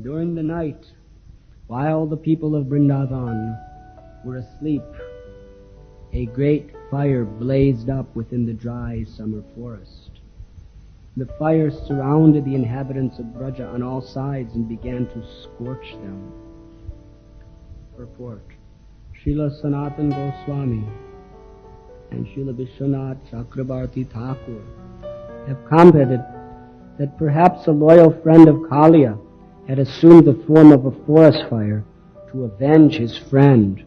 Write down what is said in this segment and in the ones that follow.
During the night, while the people of Vrindavan were asleep, a great fire blazed up within the dry summer forest. The fire surrounded the inhabitants of Braja on all sides and began to scorch them. Purport. Srila Sanatan Goswami and Srila Vishwanath Chakrabarti Thakur have commented that perhaps a loyal friend of Kaliya had assumed the form of a forest fire to avenge his friend,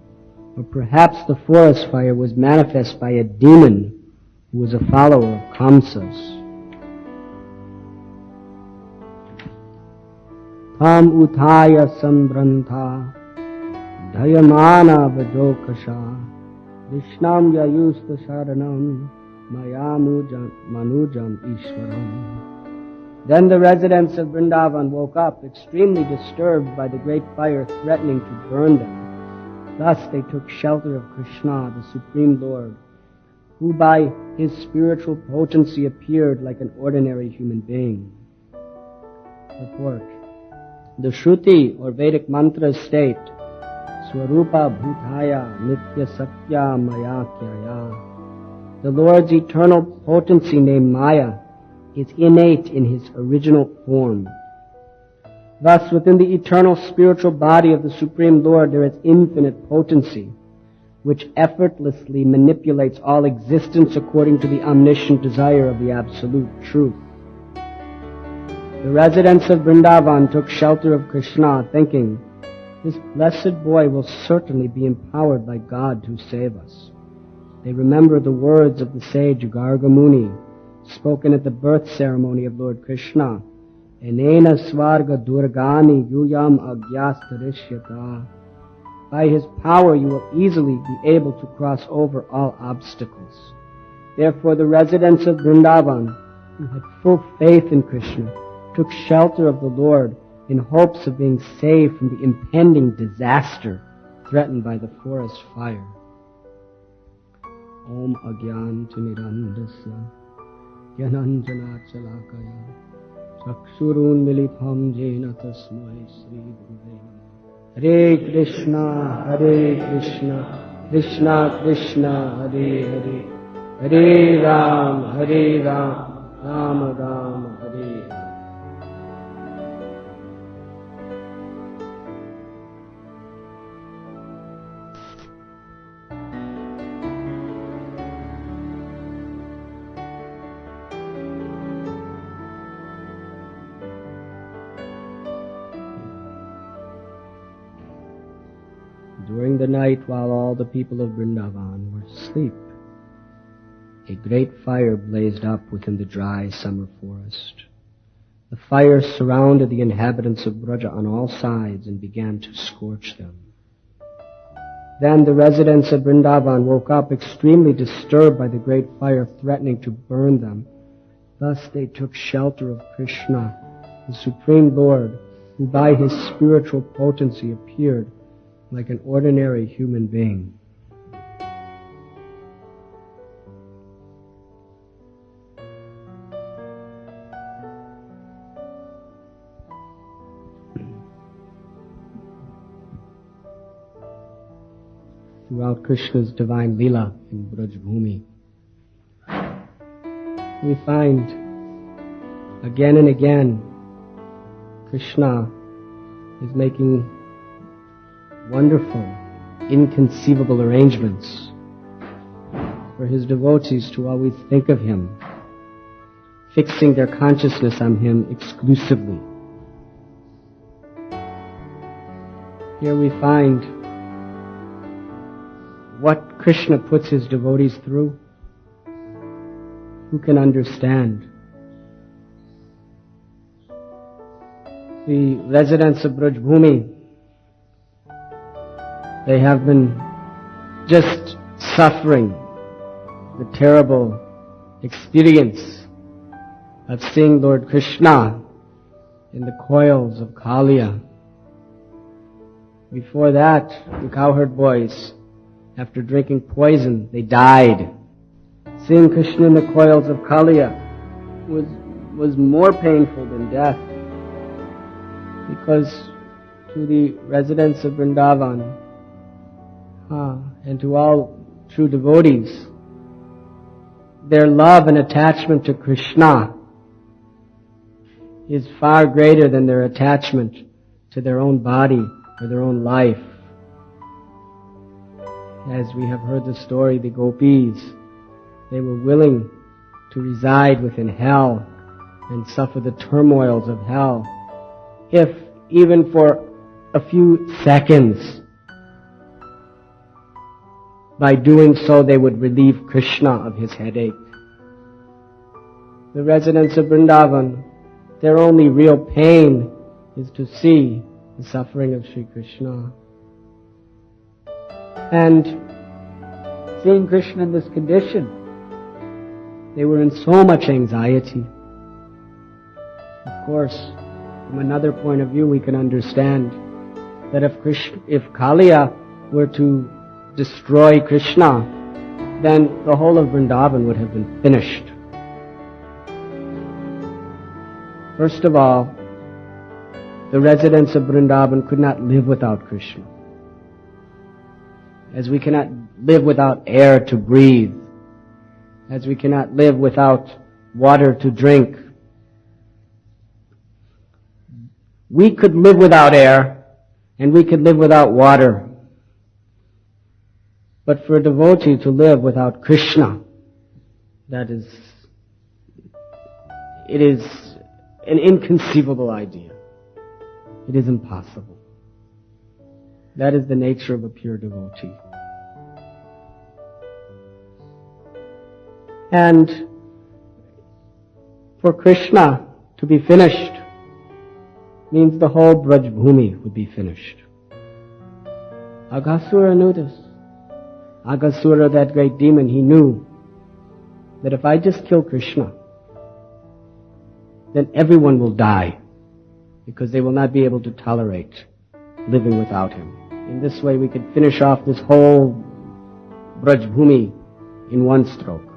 or perhaps the forest fire was manifest by a demon who was a follower of Kamsa's. Tam uthaya sambrantha dhayamana vajokasha vishnam yayusta sharanam manujam ishwaram. Then the residents of Vrindavan woke up, extremely disturbed by the great fire threatening to burn them. Thus they took shelter of Krishna, the Supreme Lord, who by his spiritual potency appeared like an ordinary human being. Report. The Shruti or Vedic mantras state, Swarupa Bhutaya Nitya Satya Maya Kyaya. The Lord's eternal potency named Maya is innate in his original form. Thus, within the eternal spiritual body of the Supreme Lord there is infinite potency, which effortlessly manipulates all existence according to the omniscient desire of the Absolute Truth. The residents of Vrindavan took shelter of Krishna, thinking, this blessed boy will certainly be empowered by God to save us. They remember the words of the sage Garga Muni, spoken at the birth ceremony of Lord Krishna, Enena Svarga Durgani Yuyam Agyastarishyata. By his power you will easily be able to cross over all obstacles. Therefore the residents of Vrindavan, who had full faith in Krishna, took shelter of the Lord in hopes of being saved from the impending disaster threatened by the forest fire. Om Agyantimirandasya Yananjana Chalakaya Chakshurun Militham Jena Tasmai Sri Gurave Namaha. Hare Krishna, Krishna Krishna, Hare Hare, Hare Ram, Ram Ram, Hare Hare. During the night, while all the people of Vrindavan were asleep, a great fire blazed up within the dry summer forest. The fire surrounded the inhabitants of Braja on all sides and began to scorch them. Then the residents of Vrindavan woke up, extremely disturbed by the great fire threatening to burn them. Thus they took shelter of Krishna, the Supreme Lord, who by his spiritual potency appeared like an ordinary human being. Throughout Krishna's divine Leela in Braj Bhumi, we find again and again Krishna is making wonderful, inconceivable arrangements for his devotees to always think of him, fixing their consciousness on him exclusively. Here we find what Krishna puts his devotees through. Who can understand? The residents of Braj Bhumi, they have been just suffering the terrible experience of seeing Lord Krishna in the coils of Kaliya. Before that, the cowherd boys, after drinking poison, they died. Seeing Krishna in the coils of Kaliya was more painful than death. Because to the residents of Vrindavan, and to all true devotees, their love and attachment to Krishna is far greater than their attachment to their own body or their own life. As we have heard the story, the gopis, they were willing to reside within hell and suffer the turmoils of hell, if even for a few seconds, by doing so they would relieve Krishna of his headache. The residents of Vrindavan, their only real pain is to see the suffering of Sri Krishna. And seeing Krishna in this condition, they were in so much anxiety. Of course, from another point of view, we can understand that if Kaliya were to destroy Krishna, then the whole of Vrindavan would have been finished. First of all, the residents of Vrindavan could not live without Krishna. As we cannot live without air to breathe, as we cannot live without water to drink. We could live without air, and we could live without water. But for a devotee to live without Krishna, it is an inconceivable idea. It is impossible. That is the nature of a pure devotee. And for Krishna to be finished means the whole Braj Bhumi would be finished. Aghasura knew this. Aghasura, that great demon, he knew that if I just kill Krishna, then everyone will die, because they will not be able to tolerate living without him. In this way we could finish off this whole Braj Bhumi in one stroke.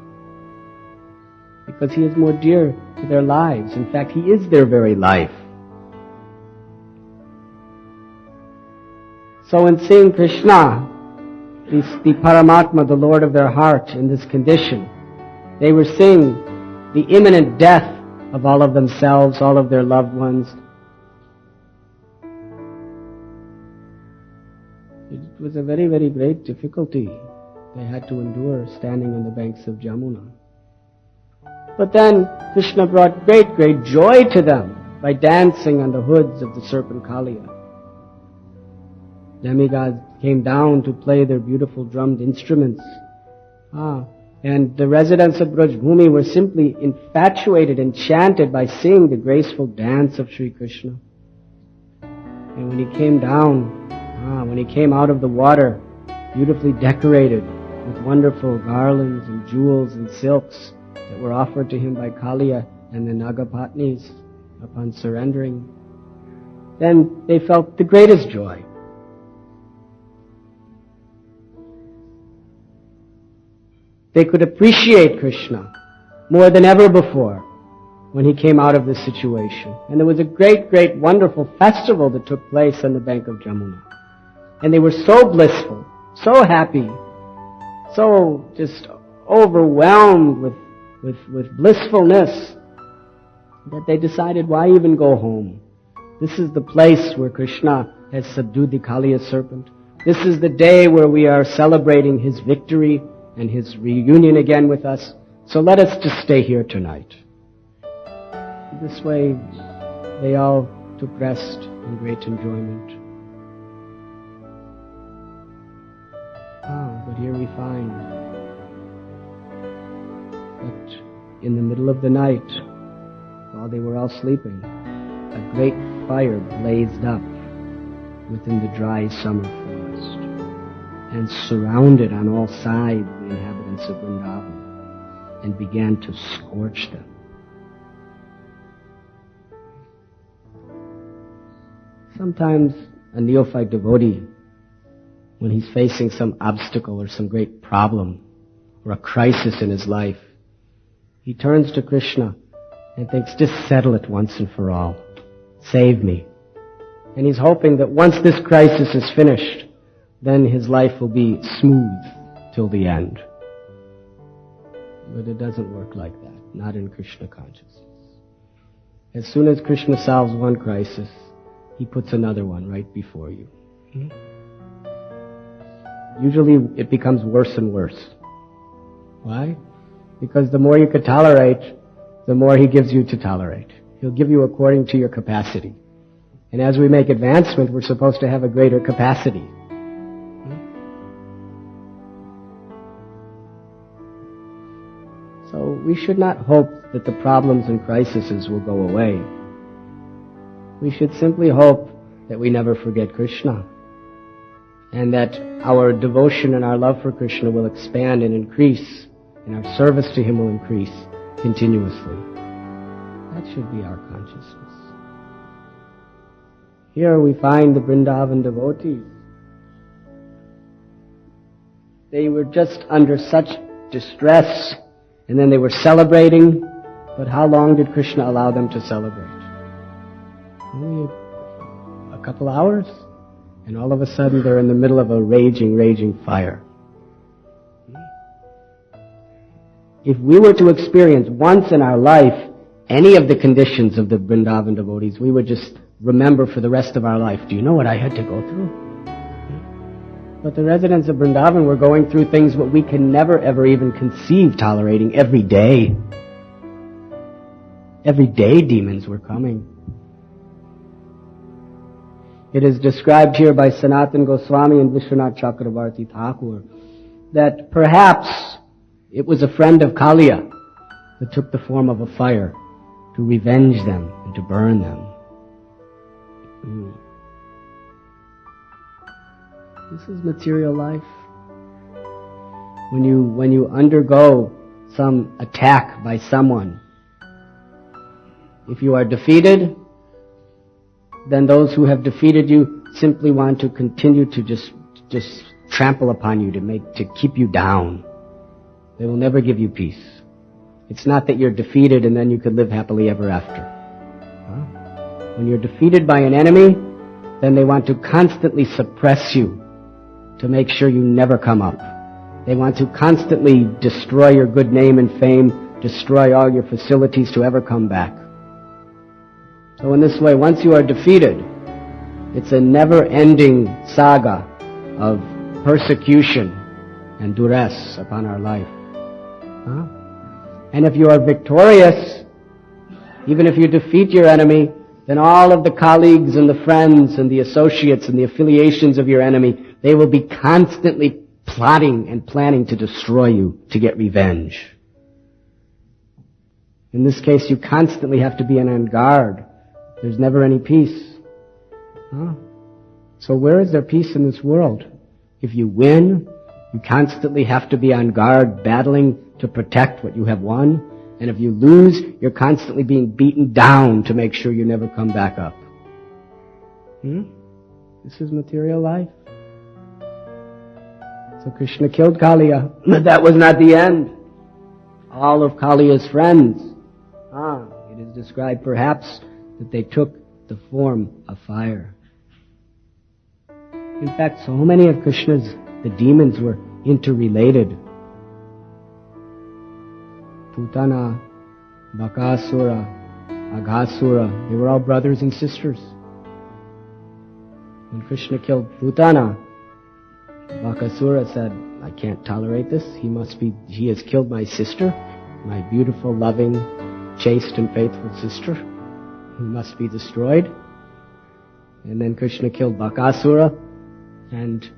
Because he is more dear to their lives. In fact, he is their very life. So in seeing Krishna, the Paramatma, the Lord of their heart, in this condition, they were seeing the imminent death of all of themselves, all of their loved ones. It was a very, very great difficulty they had to endure standing on the banks of Jamuna. But then Krishna brought great, great joy to them by dancing on the hoods of the serpent Kaliya. Demigods came down to play their beautiful drummed instruments. And the residents of Braj Bhumi were simply infatuated, enchanted by seeing the graceful dance of Sri Krishna. And when he came down, when he came out of the water, beautifully decorated with wonderful garlands and jewels and silks that were offered to him by Kaliya and the Nagapatnis upon surrendering, then they felt the greatest joy. They could appreciate Krishna more than ever before when he came out of this situation. And there was a great, great, wonderful festival that took place on the bank of Jamuna. And they were so blissful, so happy, so just overwhelmed with blissfulness that they decided, why even go home? This is the place where Krishna has subdued the Kaliya serpent. This is the day where we are celebrating his victory and his reunion again with us. So let us just stay here tonight. This way, they all took rest in great enjoyment. But here we find that in the middle of the night, while they were all sleeping, a great fire blazed up within the dry summer forest and surrounded on all sides the inhabitants of Vrindavan and began to scorch them. Sometimes a neophyte devotee, when he's facing some obstacle or some great problem or a crisis in his life, he turns to Krishna and thinks, just settle it once and for all. Save me. And he's hoping that once this crisis is finished, then his life will be smooth till the end. But it doesn't work like that, not in Krishna consciousness. As soon as Krishna solves one crisis, he puts another one right before you. Usually it becomes worse and worse. Why? Because the more you could tolerate, the more he gives you to tolerate. He'll give you according to your capacity. And as we make advancement, we're supposed to have a greater capacity. So we should not hope that the problems and crises will go away. We should simply hope that we never forget Krishna, and that our devotion and our love for Krishna will expand and increase, and our service to him will increase continuously. That should be our consciousness. Here we find the Vrindavan devotees. They were just under such distress, and then they were celebrating, but how long did Krishna allow them to celebrate? Only a couple hours, and all of a sudden they're in the middle of a raging fire. If we were to experience once in our life any of the conditions of the Vrindavan devotees, we would just remember for the rest of our life, do you know what I had to go through? But the residents of Vrindavan were going through things that we can never ever even conceive tolerating every day. Every day demons were coming. It is described here by Sanatana Goswami and Vishwanath Chakravarti Thakur that perhaps it was a friend of Kaliya that took the form of a fire to revenge them and to burn them. This is material life. When you undergo some attack by someone, if you are defeated, then those who have defeated you simply want to continue to just trample upon you to keep you down. They will never give you peace. It's not that you're defeated and then you could live happily ever after. When you're defeated by an enemy, then they want to constantly suppress you to make sure you never come up. They want to constantly destroy your good name and fame, destroy all your facilities to ever come back. So in this way, once you are defeated, it's a never-ending saga of persecution and duress upon our life. And if you are victorious, even if you defeat your enemy, then all of the colleagues and the friends and the associates and the affiliations of your enemy, they will be constantly plotting and planning to destroy you, to get revenge. In this case, you constantly have to be on guard. There's never any peace. So where is there peace in this world? If you win, you constantly have to be on guard, battling to protect what you have won. And if you lose, you're constantly being beaten down to make sure you never come back up. This is material life. So Krishna killed Kaliya, but that was not the end. All of Kaliya's friends, it is described perhaps that they took the form of fire. In fact, so many of Krishna's, the demons were interrelated. Putana, Bakasura, Aghasura, they were all brothers and sisters. When Krishna killed Putana, Bakasura said, I can't tolerate this. He has killed my sister, my beautiful, loving, chaste and faithful sister. He must be destroyed. And then Krishna killed Bakasura, and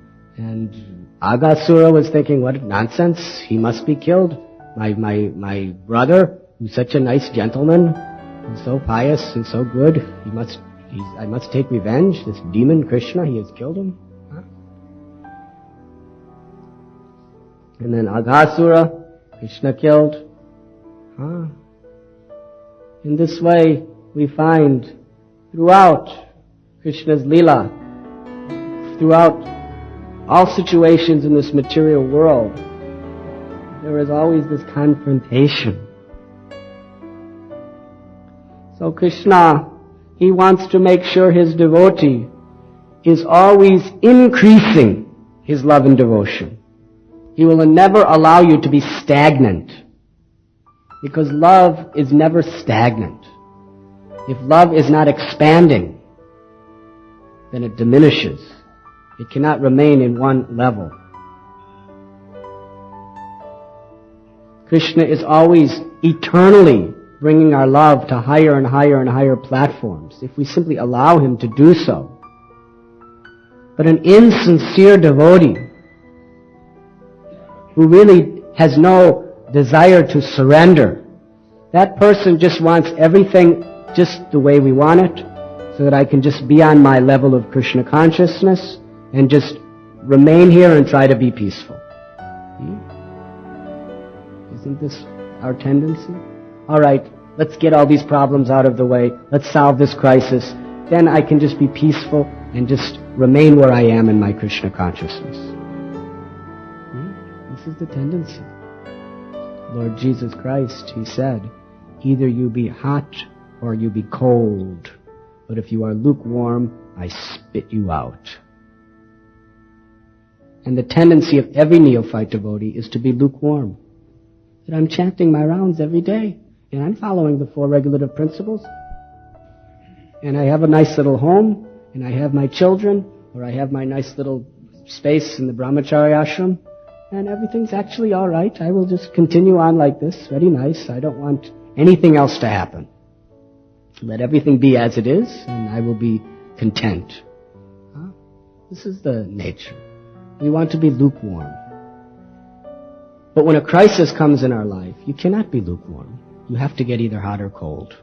Aghasura was thinking, what nonsense, he must be killed. My brother, who's such a nice gentleman, and so pious and so good, I must take revenge. This demon Krishna, he has killed him. And then Aghasura, Krishna killed. In this way, we find throughout Krishna's Leela, throughout all situations in this material world, there is always this confrontation. So Krishna, He wants to make sure his devotee is always increasing his love and devotion. He will never allow you to be stagnant, because love is never stagnant. If love is not expanding, then it diminishes. It cannot remain in one level. Krishna is always eternally bringing our love to higher and higher and higher platforms, if we simply allow him to do so. But an insincere devotee who really has no desire to surrender, that person just wants everything just the way we want it, so that I can just be on my level of Krishna consciousness and just remain here and try to be peaceful. Isn't this our tendency? All right, let's get all these problems out of the way. Let's solve this crisis. Then I can just be peaceful and just remain where I am in my Krishna consciousness. This is the tendency. Lord Jesus Christ, he said, either you be hot or you be cold. But if you are lukewarm, I spit you out. And the tendency of every neophyte devotee is to be lukewarm. That I'm chanting my rounds every day, and I'm following the 4 regulative principles. And I have a nice little home, and I have my children, or I have my nice little space in the brahmachari ashram, and everything's actually all right. I will just continue on like this, very nice. I don't want anything else to happen. Let everything be as it is, and I will be content. This is the nature. We want to be lukewarm. But when a crisis comes in our life, you cannot be lukewarm. You have to get either hot or cold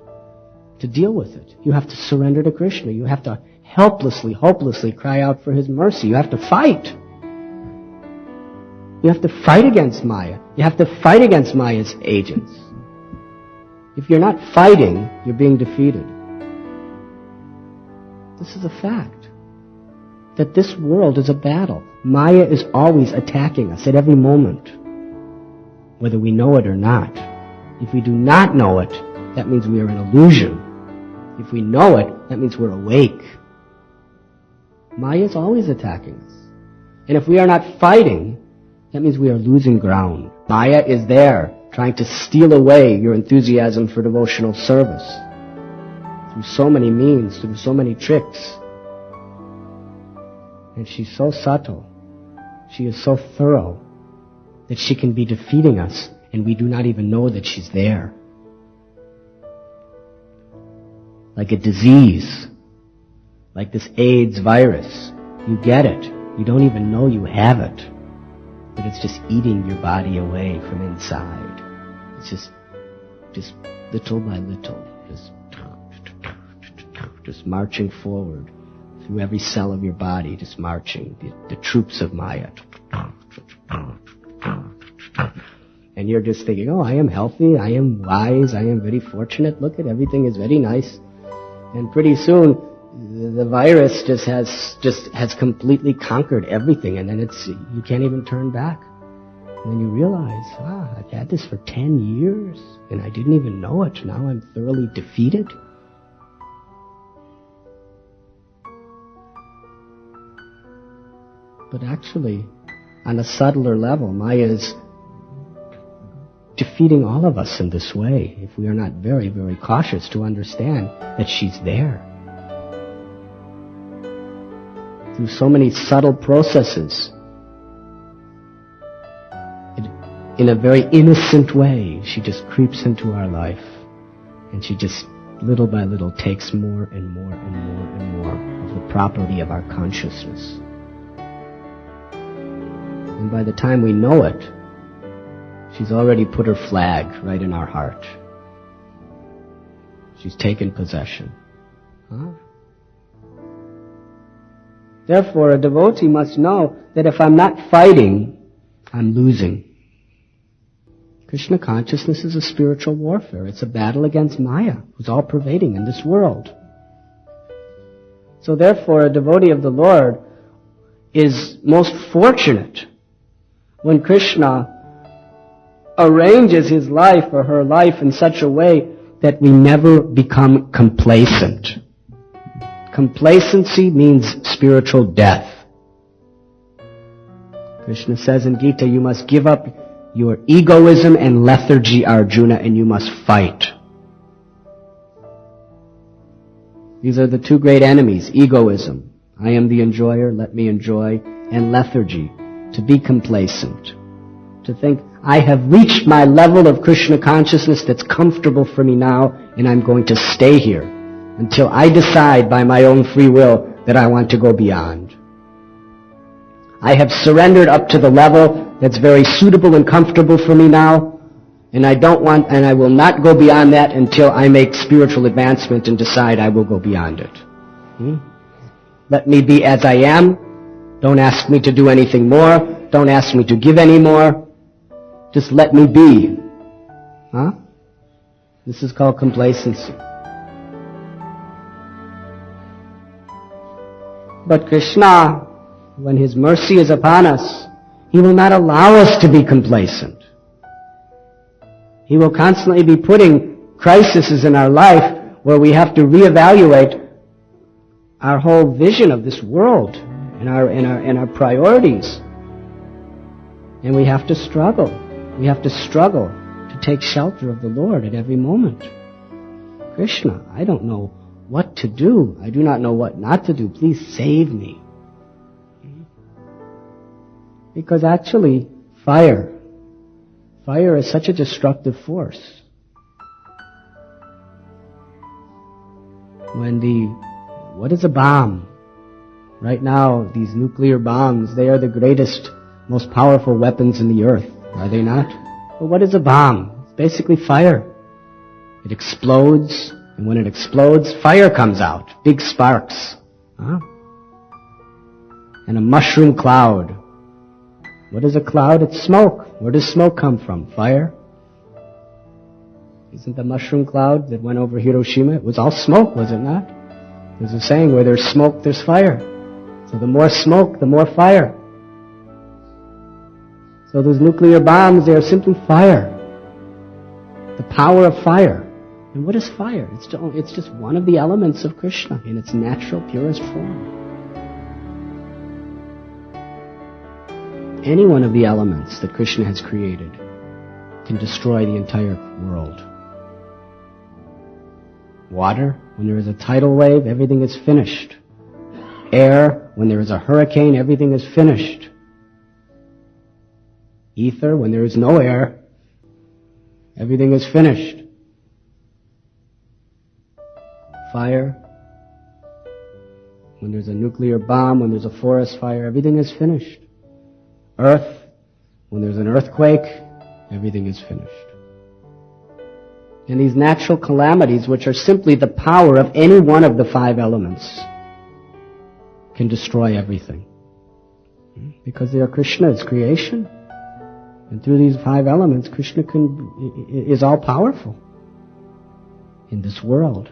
to deal with it. You have to surrender to Krishna. You have to helplessly, hopelessly cry out for his mercy. You have to fight. You have to fight against Maya. You have to fight against Maya's agents. If you're not fighting, you're being defeated. This is a fact. That this world is a battle. Maya is always attacking us at every moment, whether we know it or not. If we do not know it, that means we are in illusion. If we know it, that means we're awake. Maya is always attacking us. And if we are not fighting, that means we are losing ground. Maya is there, trying to steal away your enthusiasm for devotional service through so many means, through so many tricks. And she's so subtle, she is so thorough, that she can be defeating us, and we do not even know that she's there. Like a disease, like this AIDS virus. You get it. You don't even know you have it. But it's just eating your body away from inside. It's just little by little, just marching forward through every cell of your body, just marching, the troops of Maya. And you're just thinking, oh, I am healthy, I am wise, I am very fortunate, look at everything is very nice. And pretty soon, the virus just has completely conquered everything, and then you can't even turn back. And then you realize, I've had this for 10 years, and I didn't even know it. Now I'm thoroughly defeated. But actually, on a subtler level, Maya is defeating all of us in this way, if we are not very, very cautious to understand that she's there. Through so many subtle processes, in a very innocent way, she just creeps into our life, and she just little by little takes more and more and more and more of the property of our consciousness. And by the time we know it, she's already put her flag right in our heart. She's taken possession. Therefore, a devotee must know that if I'm not fighting, I'm losing. Krishna consciousness is a spiritual warfare. It's a battle against Maya, who's all-pervading in this world. So therefore, a devotee of the Lord is most fortunate when Krishna arranges his life or her life in such a way that we never become complacent. Complacency means spiritual death. Krishna says in Gita, you must give up your egoism and lethargy, Arjuna, and you must fight. These are the two great enemies, egoism. I am the enjoyer, let me enjoy, and lethargy, to be complacent. To think, I have reached my level of Krishna consciousness that's comfortable for me now, and I'm going to stay here until I decide by my own free will that I want to go beyond. I have surrendered up to the level that's very suitable and comfortable for me now, and I will not go beyond that until I make spiritual advancement and decide I will go beyond it. Let me be as I am. Don't ask me to do anything more. Don't ask me to give any more. Just let me be. This is called complacency. But Krishna, when His mercy is upon us, He will not allow us to be complacent. He will constantly be putting crises in our life where we have to reevaluate our whole vision of this world and our priorities. And we have to struggle. We have to struggle to take shelter of the Lord at every moment. Krishna, I don't know what to do. I do not know what not to do. Please save me. Because actually, fire is such a destructive force. What is a bomb? Right now, these nuclear bombs, they are the greatest, most powerful weapons in the earth, are they not? But what is a bomb? It's basically fire. It explodes, and when it explodes, fire comes out, big sparks. And a mushroom cloud. What is a cloud? It's smoke. Where does smoke come from? Fire? Isn't the mushroom cloud that went over Hiroshima? It was all smoke, was it not? There's a saying, where there's smoke, there's fire. So the more smoke, the more fire. So those nuclear bombs, they are simply fire. The power of fire. And what is fire? It's just one of the elements of Krishna in its natural, purest form. Any one of the elements that Krishna has created can destroy the entire world. Water, when there is a tidal wave, everything is finished. Air, when there is a hurricane, everything is finished. Ether, when there is no air, everything is finished. Fire, when there's a nuclear bomb, when there's a forest fire, everything is finished. Earth, when there's an earthquake, everything is finished. And these natural calamities, which are simply the power of any one of the five elements, can destroy everything. Because they are Krishna's creation. And through these five elements, Krishna is all-powerful in this world.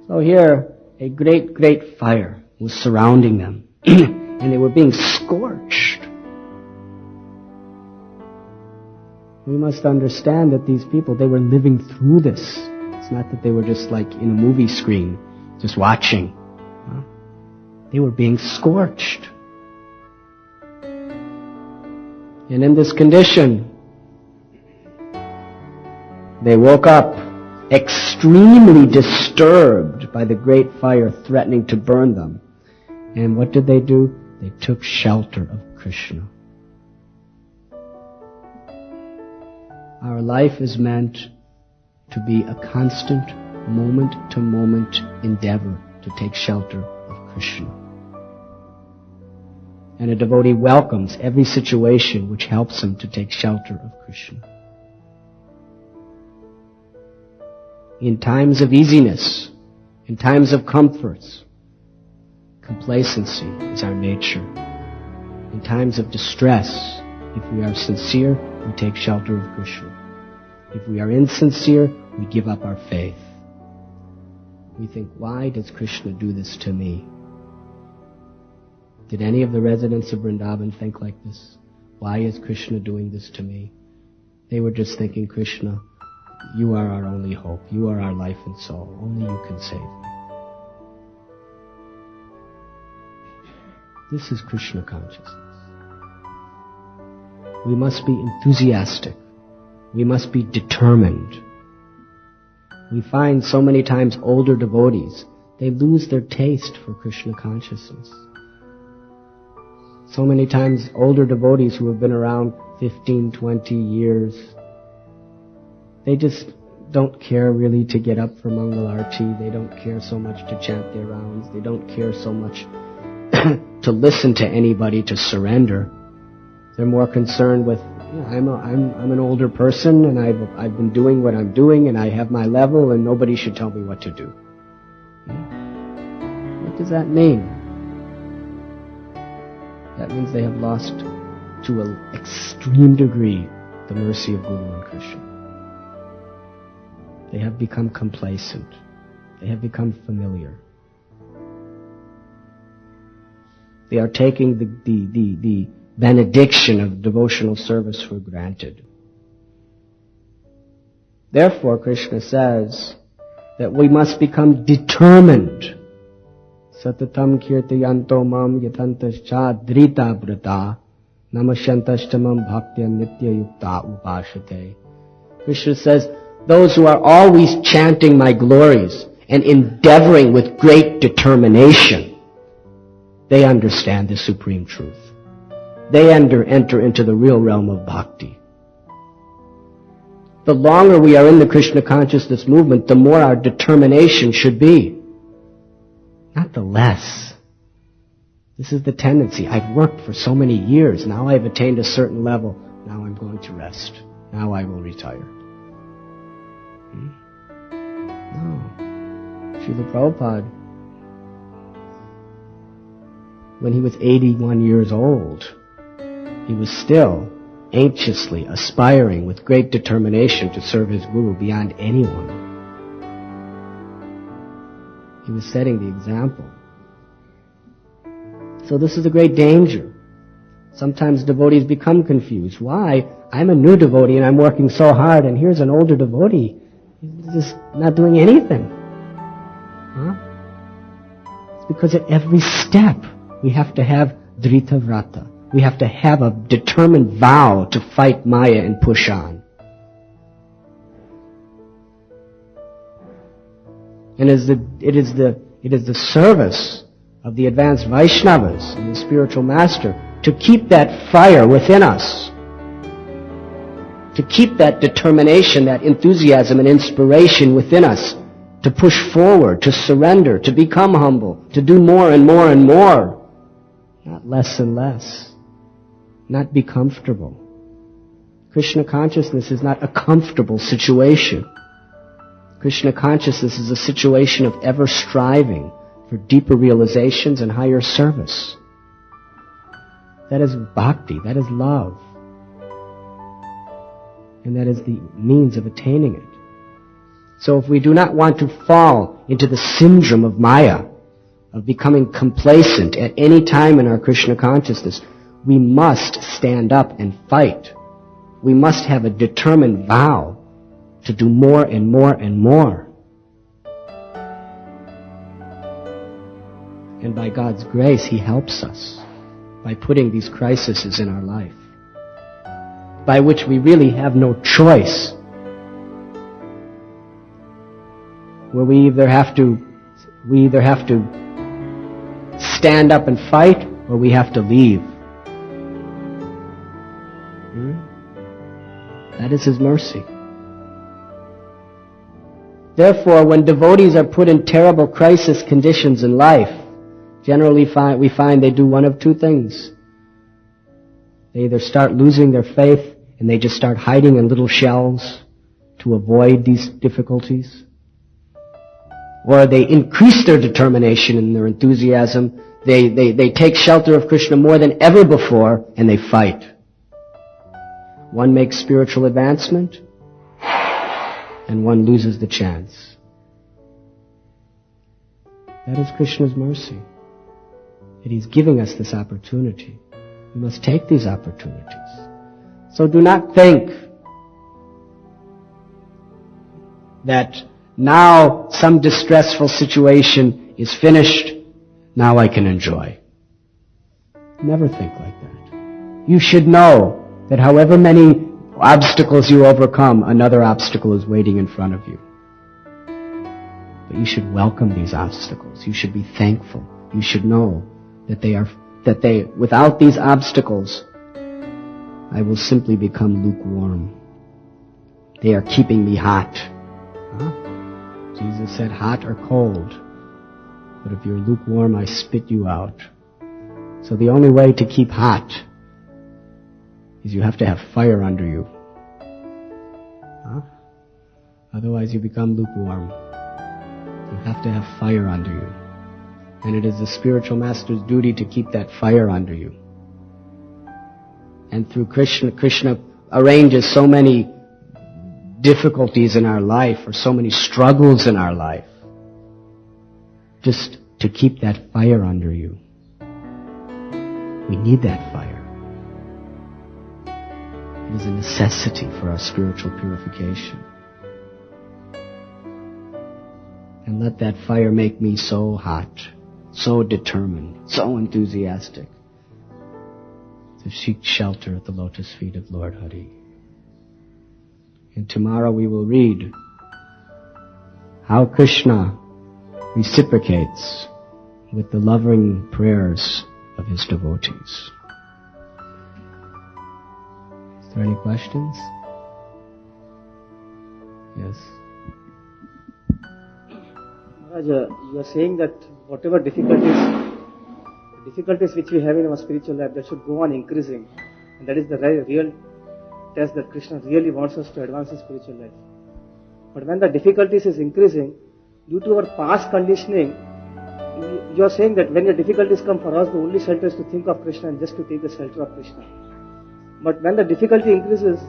So here, a great, great fire was surrounding them. And they were being scorched. We must understand that these people, they were living through this. It's not that they were just like in a movie screen, just watching. They were being scorched. And in this condition, they woke up extremely disturbed by the great fire threatening to burn them. And what did they do? They took shelter of Krishna. Our life is meant to be a constant, moment-to-moment endeavor to take shelter of Krishna. And a devotee welcomes every situation which helps him to take shelter of Krishna. In times of easiness, in times of comforts, complacency is our nature. In times of distress, if we are sincere, we take shelter of Krishna. If we are insincere, we give up our faith. We think, why does Krishna do this to me? Did any of the residents of Vrindavan think like this? Why is Krishna doing this to me? They were just thinking, Krishna, you are our only hope. You are our life and soul. Only you can save me. This is Krishna consciousness. We must be enthusiastic. We must be determined. We find so many times older devotees, they lose their taste for Krishna consciousness. So many times older devotees who have been around 15, 20 years, they just don't care really to get up for Mangal Arati. They don't care so much to chant their rounds. They don't care so much to listen to anybody, to surrender. They're more concerned with, I'm an older person and I've been doing what I'm doing and I have my level and nobody should tell me what to do. What does that mean? That means they have lost to an extreme degree the mercy of Guru and Krishna. They have become complacent. They have become familiar. They are taking the benediction of devotional service for granted. Therefore, Krishna says that we must become determined. Satatam kirtayanto mam yatantascha drita brata namasyantastamam bhaktya nitya yukta upashate. Krishna says, those who are always chanting my glories and endeavoring with great determination, they understand the supreme truth. They enter into the real realm of bhakti. The longer we are in the Krishna consciousness movement, the more our determination should be. Not the less. This is the tendency. I've worked for so many years. Now I've attained a certain level. Now I'm going to rest. Now I will retire. No. Srila Prabhupada, when he was 81 years old, he was still anxiously aspiring with great determination to serve his Guru beyond anyone. He was setting the example. So this is a great danger. Sometimes devotees become confused. Why? I'm a new devotee and I'm working so hard, and here's an older devotee. He's just not doing anything. Huh? It's because at every step we have to have drita vrata. We have to have a determined vow to fight Maya and push on. And it is the service of the advanced Vaishnavas and the spiritual master to keep that fire within us, to keep that determination, that enthusiasm and inspiration within us, to push forward, to surrender, to become humble, to do more and more and more, not less and less. Not be comfortable. Krishna consciousness is not a comfortable situation. Krishna consciousness is a situation of ever striving for deeper realizations and higher service. That is bhakti, that is love. And that is the means of attaining it. So if we do not want to fall into the syndrome of Maya, of becoming complacent at any time in our Krishna consciousness, we must stand up and fight. We must have a determined vow to do more and more and more. And by God's grace, He helps us by putting these crises in our life, by which we really have no choice, where we either have to stand up and fight, or we have to leave. That is His mercy. Therefore, when devotees are put in terrible crisis conditions in life, generally we find they do one of two things. They either start losing their faith and they just start hiding in little shells to avoid these difficulties, or they increase their determination and their enthusiasm. They take shelter of Krishna more than ever before and they fight. One makes spiritual advancement, and one loses the chance. That is Krishna's mercy, that He's giving us this opportunity. We must take these opportunities. So do not think that now some distressful situation is finished, now I can enjoy. Never think like that. You should know that however many obstacles you overcome, another obstacle is waiting in front of you. But you should welcome these obstacles. You should be thankful. You should know that without these obstacles, I will simply become lukewarm. They are keeping me hot. Jesus said, hot or cold. But if you're lukewarm, I spit you out. So the only way to keep hot is you have to have fire under you. Otherwise you become lukewarm. You have to have fire under you. And it is the spiritual master's duty to keep that fire under you. And through Krishna arranges so many difficulties in our life, or so many struggles in our life, just to keep that fire under you. We need that fire. It is a necessity for our spiritual purification. And let that fire make me so hot, so determined, so enthusiastic to seek shelter at the lotus feet of Lord Hari. And tomorrow we will read how Krishna reciprocates with the loving prayers of his devotees. Is there any questions? Yes. Maharaj, you are saying that whatever difficulties which we have in our spiritual life, that should go on increasing. And that is the real test that Krishna really wants us to advance in spiritual life. But when the difficulties is increasing, due to our past conditioning, you are saying that when the difficulties come for us, the only shelter is to think of Krishna and just to take the shelter of Krishna. But when the difficulty increases,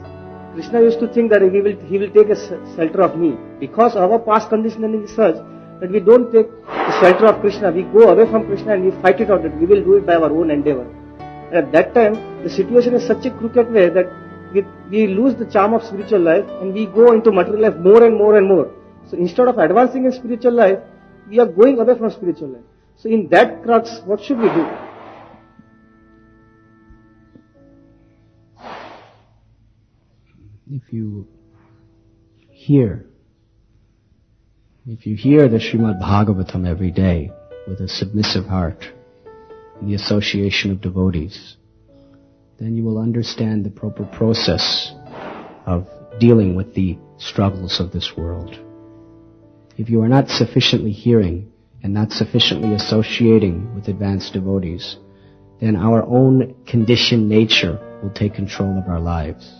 Krishna used to think that he will take a shelter of me. Because our past conditioning is such that we don't take the shelter of Krishna, we go away from Krishna and we fight it out that we will do it by our own endeavor. And at that time, the situation is such a crooked way that we lose the charm of spiritual life and we go into material life more and more and more. So instead of advancing in spiritual life, we are going away from spiritual life. So in that crux, what should we do? If you hear the Srimad Bhagavatam every day with a submissive heart in the association of devotees, then you will understand the proper process of dealing with the struggles of this world. If you are not sufficiently hearing and not sufficiently associating with advanced devotees, then our own conditioned nature will take control of our lives.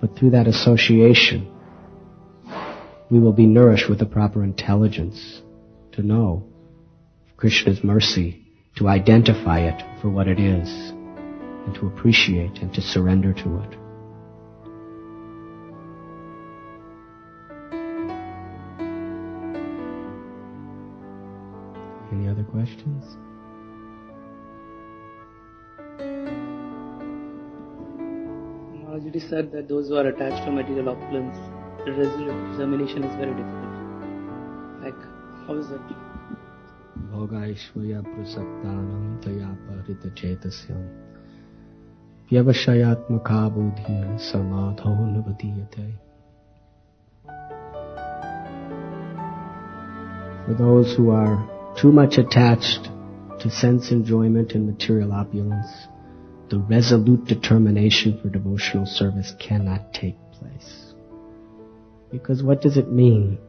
But through that association, we will be nourished with the proper intelligence to know Krishna's mercy, to identify it for what it is, and to appreciate and to surrender to it. Any other questions? Maharaj, it is said that those who are attached to material opulence, the examination is very difficult. Like, how is that? Bhogaishvaya prasaktanam taya parita chetasyam vyavashayatmaka buddhiya samadho navadiyate. For those who are too much attached to sense enjoyment and material opulence, the resolute determination for devotional service cannot take place. Because what does it mean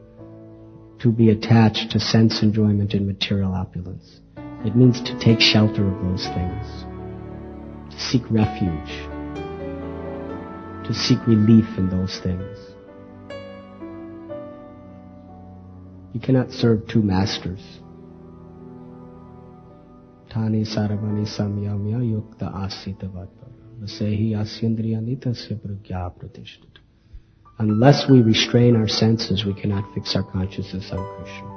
to be attached to sense enjoyment and material opulence? It means to take shelter of those things, to seek refuge, to seek relief in those things. You cannot serve two masters. Tani saravani samyamya yukta asita vatpara vasehi asyandriyanita pragya pratishtita. Unless we restrain our senses, we cannot fix our consciousness on Krishna.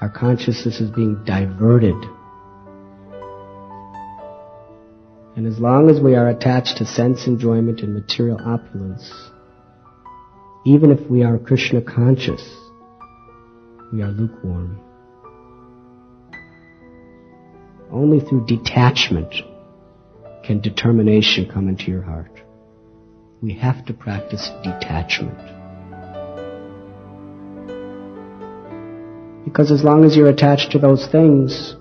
Our consciousness is being diverted. And as long as we are attached to sense enjoyment and material opulence, even if we are Krishna conscious, We are lukewarm. Only through detachment can determination come into your heart. We have to practice detachment. Because as long as you're attached to those things,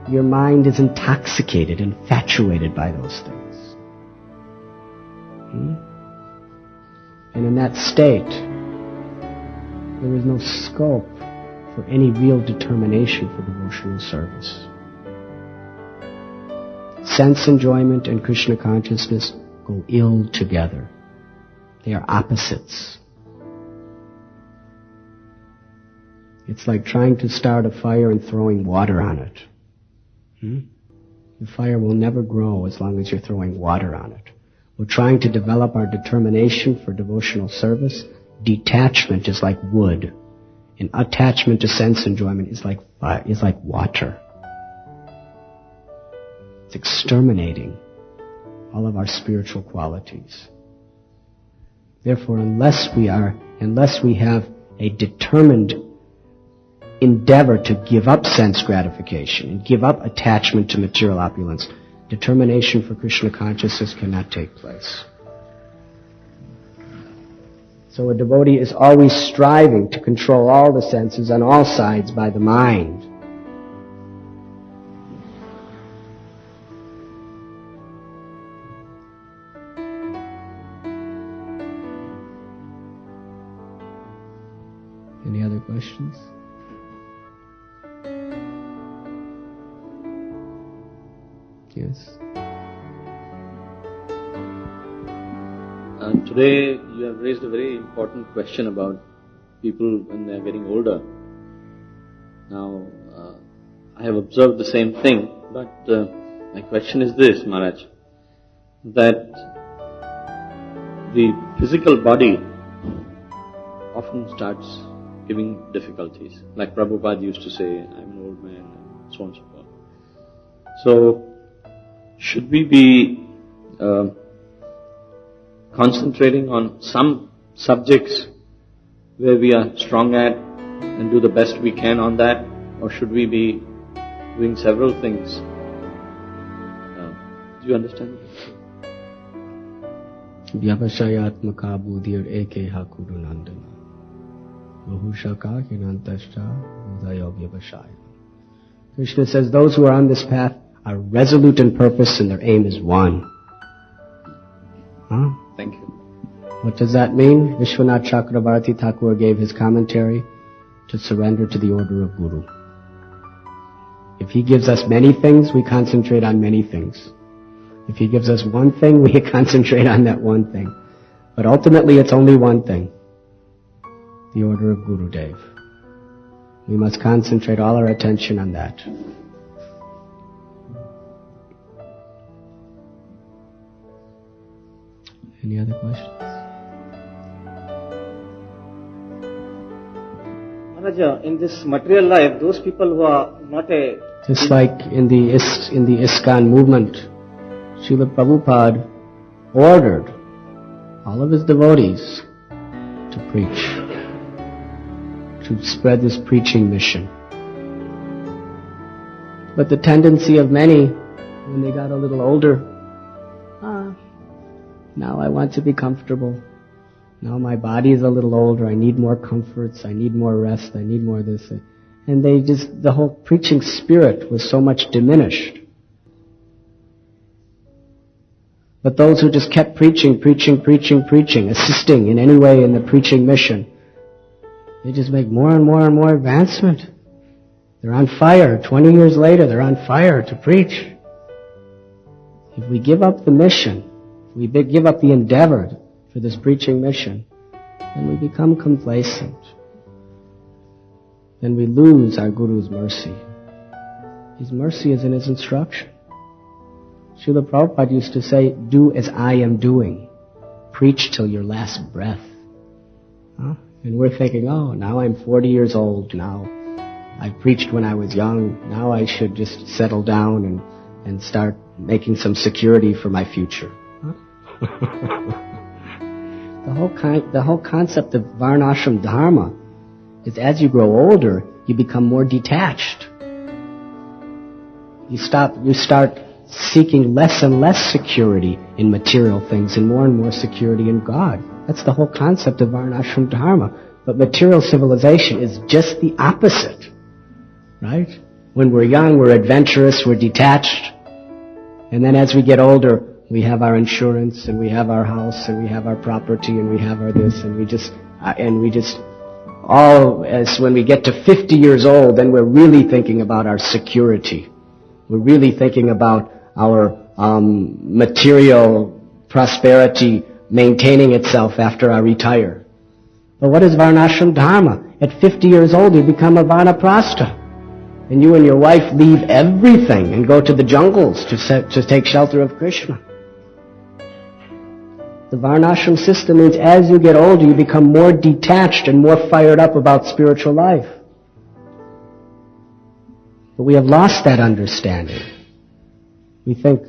your mind is intoxicated, infatuated by those things. And in that state, there is no scope for any real determination for devotional service. Sense enjoyment and Krishna consciousness go ill together. They are opposites. It's like trying to start a fire and throwing water on it. The fire will never grow as long as you're throwing water on it. We're trying to develop our determination for devotional service. Detachment is like wood, and attachment to sense enjoyment is like water. It's exterminating all of our spiritual qualities. Therefore, unless we have a determined endeavor to give up sense gratification and give up attachment to material opulence, determination for Krishna consciousness cannot take place. So a devotee is always striving to control all the senses on all sides by the mind. Any other questions? Yes. Today you have raised a very important question about people when they are getting older. Now, I have observed the same thing, but my question is this, Maharaj, that the physical body often starts giving difficulties. Like Prabhupada used to say, I'm an old man, and so on and so forth. So, should we be concentrating on some subjects where we are strong at and do the best we can on that, or should we be doing several things? Do you understand? Vyavashayatmaka buddhir ekeha kurunandana Vahushaka hinantascha buddhayo vyavashaya. Krishna says those who are on this path are resolute in purpose and their aim is one. Thank you. What does that mean? Vishwanath Chakravarti Thakur gave his commentary to surrender to the order of Guru. If he gives us many things, we concentrate on many things. If he gives us one thing, we concentrate on that one thing. But ultimately it's only one thing. The order of Gurudev. We must concentrate all our attention on that. Any other questions? Maharaja, in this material life, those people who are not a... Just like in the ISKCON movement, Srila Prabhupada ordered all of his devotees to preach, to spread this preaching mission. But the tendency of many, when they got a little older, now I want to be comfortable. Now my body is a little older, I need more comforts, I need more rest, I need more this. And the whole preaching spirit was so much diminished. But those who just kept preaching, assisting in any way in the preaching mission, they just make more and more and more advancement. They're on fire. 20 years later, they're on fire to preach. If we give up the mission, if we give up the endeavor for this preaching mission, then we become complacent. Then we lose our Guru's mercy. His mercy is in his instruction. Srila Prabhupada used to say, do as I am doing. Preach till your last breath. And we're thinking, now I'm 40 years old. Now I preached when I was young. Now I should just settle down and start making some security for my future. The whole concept of Varnashram Dharma is as you grow older, you become more detached. You start seeking less and less security in material things and more security in God. That's the whole concept of Varnashram Dharma. But material civilization is just the opposite, right? When we're young, we're adventurous, we're detached. And then as we get older, we have our insurance, and we have our house, and we have our property, and we have our this, and when we get to 50 years old, then we're really thinking about our security. We're really thinking about our material prosperity maintaining itself after I retire. But what is Varnashram Dharma? At 50 years old, you become a Vanaprastha. And you and your wife leave everything and go to the jungles to take shelter of Krishna. The Varnashram system means as you get older, you become more detached and more fired up about spiritual life. But we have lost that understanding. We think,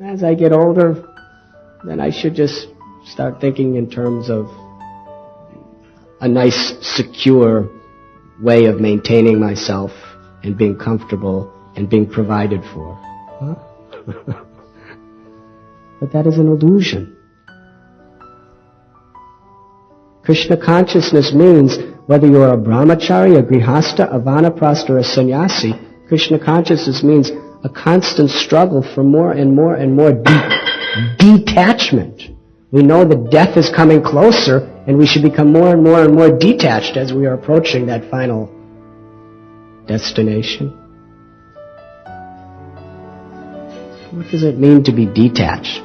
as I get older, then I should just start thinking in terms of a nice, secure way of maintaining myself and being comfortable and being provided for. Huh? But that is an illusion. Krishna consciousness means whether you're a brahmachari, a grihastha, a vanaprastha, or a sannyasi, Krishna consciousness means a constant struggle for more and more and more detachment. We know that death is coming closer, and we should become more and more and more detached as we are approaching that final destination. What does it mean to be detached?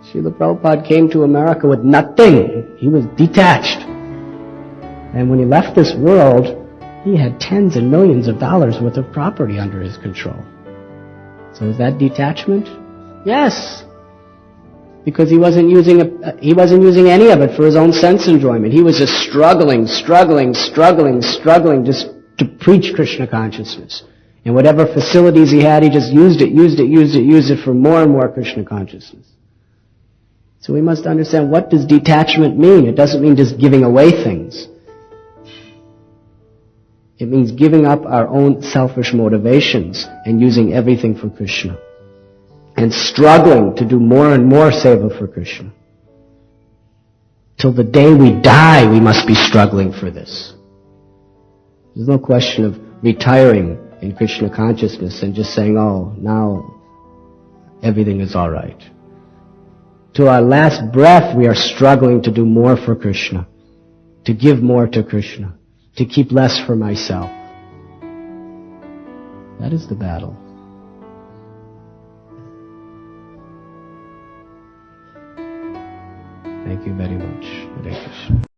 Srila Prabhupada came to America with nothing. He was detached. And when he left this world, he had tens and millions of dollars worth of property under his control. So is that detachment? Yes. Because he wasn't using any of it for his own sense enjoyment. He was just struggling just to preach Krishna consciousness. And whatever facilities he had, he just used it for more and more Krishna consciousness. So we must understand, what does detachment mean? It doesn't mean just giving away things. It means giving up our own selfish motivations and using everything for Krishna. And struggling to do more and more seva for Krishna. Till the day we die, we must be struggling for this. There's no question of retiring in Krishna consciousness and just saying, oh, now everything is all right. To our last breath, we are struggling to do more for Krishna, to give more to Krishna, to keep less for myself. That is the battle. Thank you very much. Hare Krishna.